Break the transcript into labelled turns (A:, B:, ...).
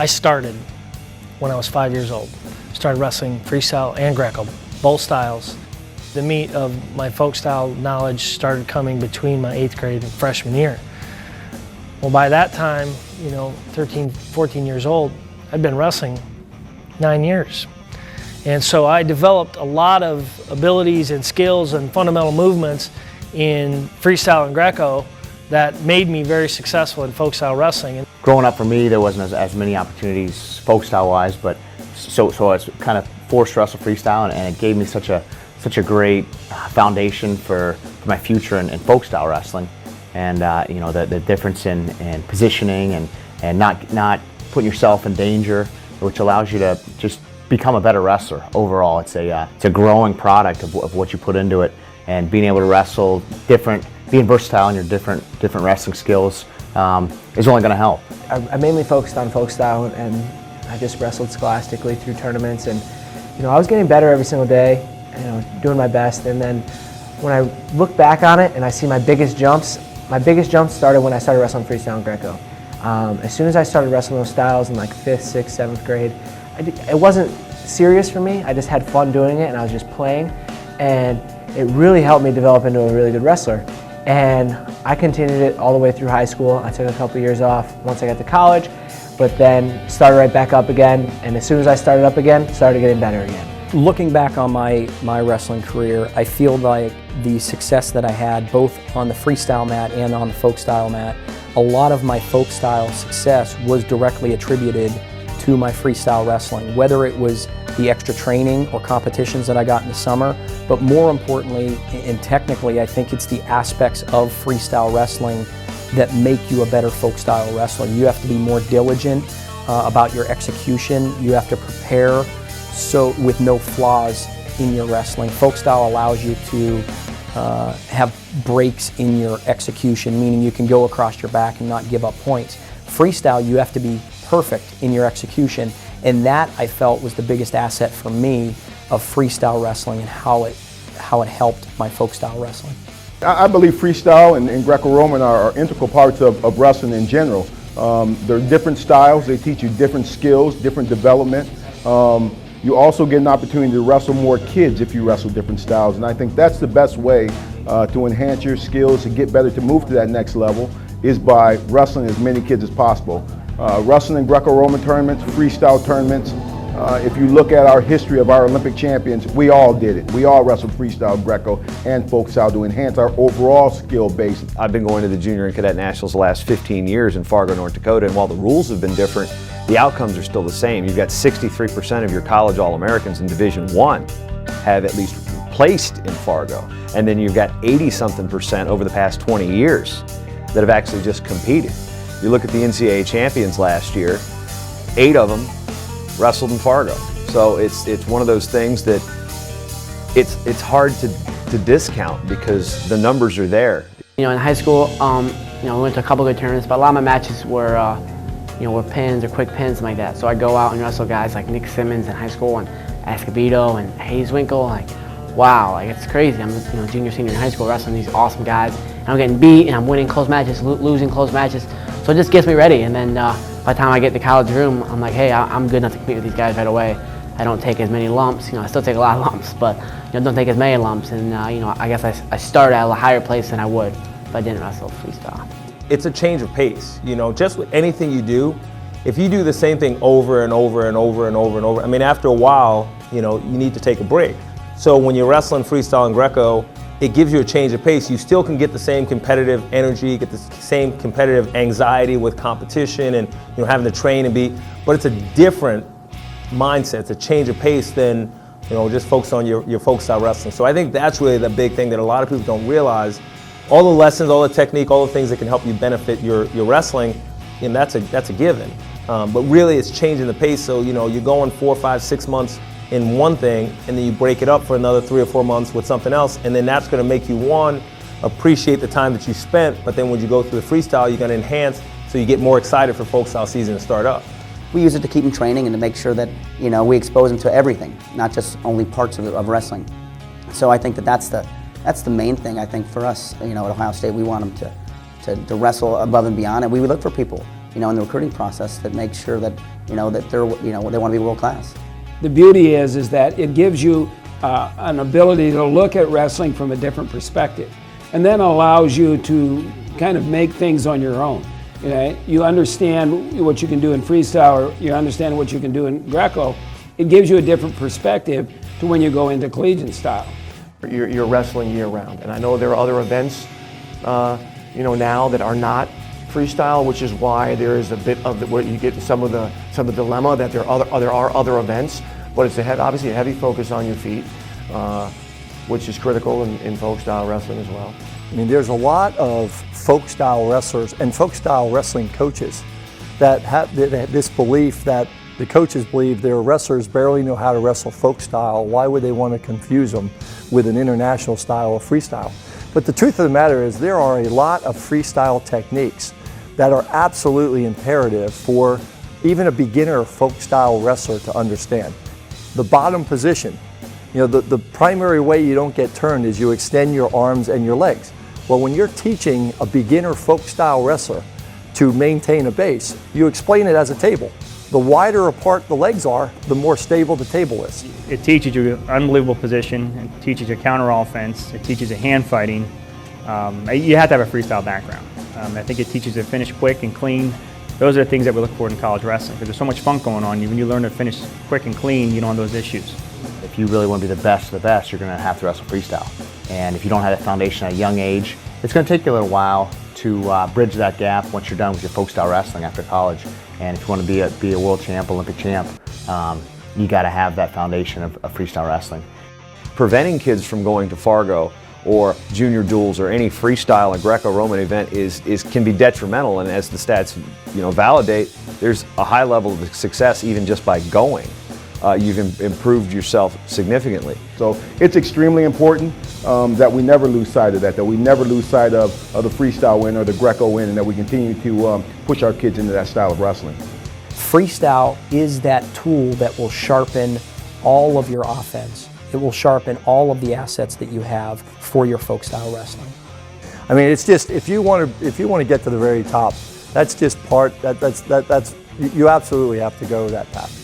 A: I started when I was 5 years old. Started wrestling freestyle and Greco, both styles. The meat of my folk style knowledge started coming between my 8th grade and freshman year. Well, by that time, 13, 14 years old, I'd been wrestling 9 years. And so I developed a lot of abilities and skills and fundamental movements in freestyle and Greco that made me very successful in folk style wrestling.
B: Growing up for me, there wasn't as many opportunities folk style wise, but so I was kind of forced to wrestle freestyle, and it gave me such a great foundation for my future in folk style wrestling. And the difference in positioning and not putting yourself in danger, which allows you to just become a better wrestler overall. It's a growing product of what you put into it, and being able to wrestle being versatile in your different wrestling skills is only going to help.
C: I mainly focused on folk style, and I just wrestled scholastically through tournaments, and I was getting better every single day, doing my best. And then when I look back on it and I see my biggest jumps started when I started wrestling freestyle and Greco. As soon as I started wrestling those styles in like 5th, 6th, 7th grade, it wasn't serious for me. I just had fun doing it, and I was just playing, and it really helped me develop into a really good wrestler. And I continued it all the way through high school. I took a couple years off once I got to college, but then started right back up again. And as soon as I started up again, started getting better again.
D: Looking back on my wrestling career, I feel like the success that I had both on the freestyle mat and on the folk style mat, a lot of my folk style success was directly attributed to my freestyle wrestling, whether it was the extra training or competitions that I got in the summer, but more importantly and technically, I think it's the aspects of freestyle wrestling that make you a better folk style wrestler. You have to be more diligent about your execution. You have to prepare with no flaws in your wrestling. Folk style allows you to have breaks in your execution, meaning you can go across your back and not give up points. Freestyle, you have to be perfect in your execution, and that I felt was the biggest asset for me of freestyle wrestling and how it helped my folk style wrestling.
E: I believe freestyle and Greco-Roman are integral parts of wrestling in general. They're different styles. They teach you different skills, different development. You also get an opportunity to wrestle more kids if you wrestle different styles, and I think that's the best way to enhance your skills, to get better, to move to that next level, is by wrestling as many kids as possible. Wrestling in Greco-Roman tournaments, freestyle tournaments. If you look at our history of our Olympic champions, we all did it. We all wrestled freestyle, Greco, and folk style to enhance our overall skill base.
F: I've been going to the Junior and Cadet Nationals the last 15 years in Fargo, North Dakota, and while the rules have been different, the outcomes are still the same. You've got 63% of your college All-Americans in Division I have at least placed in Fargo, and then you've got 80-something% over the past 20 years that have actually just competed. You look at the NCAA champions last year, 8 of them wrestled in Fargo. So it's one of those things that it's hard to discount because the numbers are there.
G: In high school, we went to a couple good tournaments, but a lot of my matches were, were pins or quick pins, something like that. So I go out and wrestle guys like Nick Simmons in high school and Escobedo and Hayes Winkle. Like, wow, it's crazy. I'm junior, senior in high school wrestling these awesome guys, and I'm getting beat and I'm winning close matches, losing close matches. So it just gets me ready, and then by the time I get to the college room, I'm like, hey, I'm good enough to compete with these guys right away. I don't take as many lumps. I still take a lot of lumps, but don't take as many lumps. And I guess I started at a higher place than I would if I didn't wrestle freestyle.
H: It's a change of pace. Just with anything you do, if you do the same thing over and over and over and over and over, I mean, after a while, you need to take a break. So when you're wrestling freestyle and Greco, it gives you a change of pace. You still can get the same competitive energy, get the same competitive anxiety with competition and having to train and be, but it's a different mindset. It's a change of pace than just focus on your folk style wrestling. So I think that's really the big thing that a lot of people don't realize. All the lessons, all the technique, all the things that can help you benefit your wrestling, and that's a given. But really it's changing the pace. So you're going 4, 5, 6 months in one thing, and then you break it up for another 3 or 4 months with something else, and then that's going to make you, one, appreciate the time that you spent, but then when you go through the freestyle, you're going to enhance, so you get more excited for folk style season to start up.
I: We use it to keep them training and to make sure that we expose them to everything, not just only parts of wrestling. So I think that's the main thing. I think for us, at Ohio State, we want them to wrestle above and beyond, and we would look for people in the recruiting process that makes sure that, that they're, they want to be world class.
J: The beauty is that it gives you an ability to look at wrestling from a different perspective, and then allows you to kind of make things on your own. You understand what you can do in freestyle, or you understand what you can do in Greco. It gives you a different perspective to when you go into collegiate style.
K: You're wrestling year round, and I know there are other events, now that are not freestyle, which is why there is a bit of where you get some of the dilemma that there are other events, but it's obviously a heavy focus on your feet, which is critical in folk style wrestling as well.
L: I mean, there's a lot of folk style wrestlers and folk style wrestling coaches that have this belief that the coaches believe their wrestlers barely know how to wrestle folk style. Why would they want to confuse them with an international style of freestyle? But the truth of the matter is there are a lot of freestyle techniques that are absolutely imperative for even a beginner folk style wrestler to understand. The bottom position, the primary way you don't get turned is you extend your arms and your legs. Well, when you're teaching a beginner folk style wrestler to maintain a base, you explain it as a table. The wider apart the legs are, the more stable the table is.
M: It teaches you unbelievable position, it teaches you counter offense, it teaches you hand fighting. You have to have a freestyle background. I think it teaches you to finish quick and clean. Those are the things that we look for in college wrestling, because there's so much funk going on. When you learn to finish quick and clean, you don't have those issues.
B: If you really want to be the best of the best, you're going to have to wrestle freestyle. And if you don't have that foundation at a young age, it's going to take you a little while to bridge that gap once you're done with your folk style wrestling after college. And if you want to be a world champ, Olympic champ, you got to have that foundation of freestyle wrestling.
F: Preventing kids from going to Fargo or junior duels or any freestyle or Greco-Roman event can be detrimental, and as the stats validate, there's a high level of success even just by going. You've improved yourself significantly.
E: So it's extremely important that we never lose sight of that we never lose sight of the freestyle win or the Greco win, and that we continue to push our kids into that style of wrestling.
D: Freestyle is that tool that will sharpen all of your offense. It will sharpen all of the assets that you have for your folk style wrestling.
L: I mean, it's just if you want to get to the very top, that's just part. You absolutely have to go that path.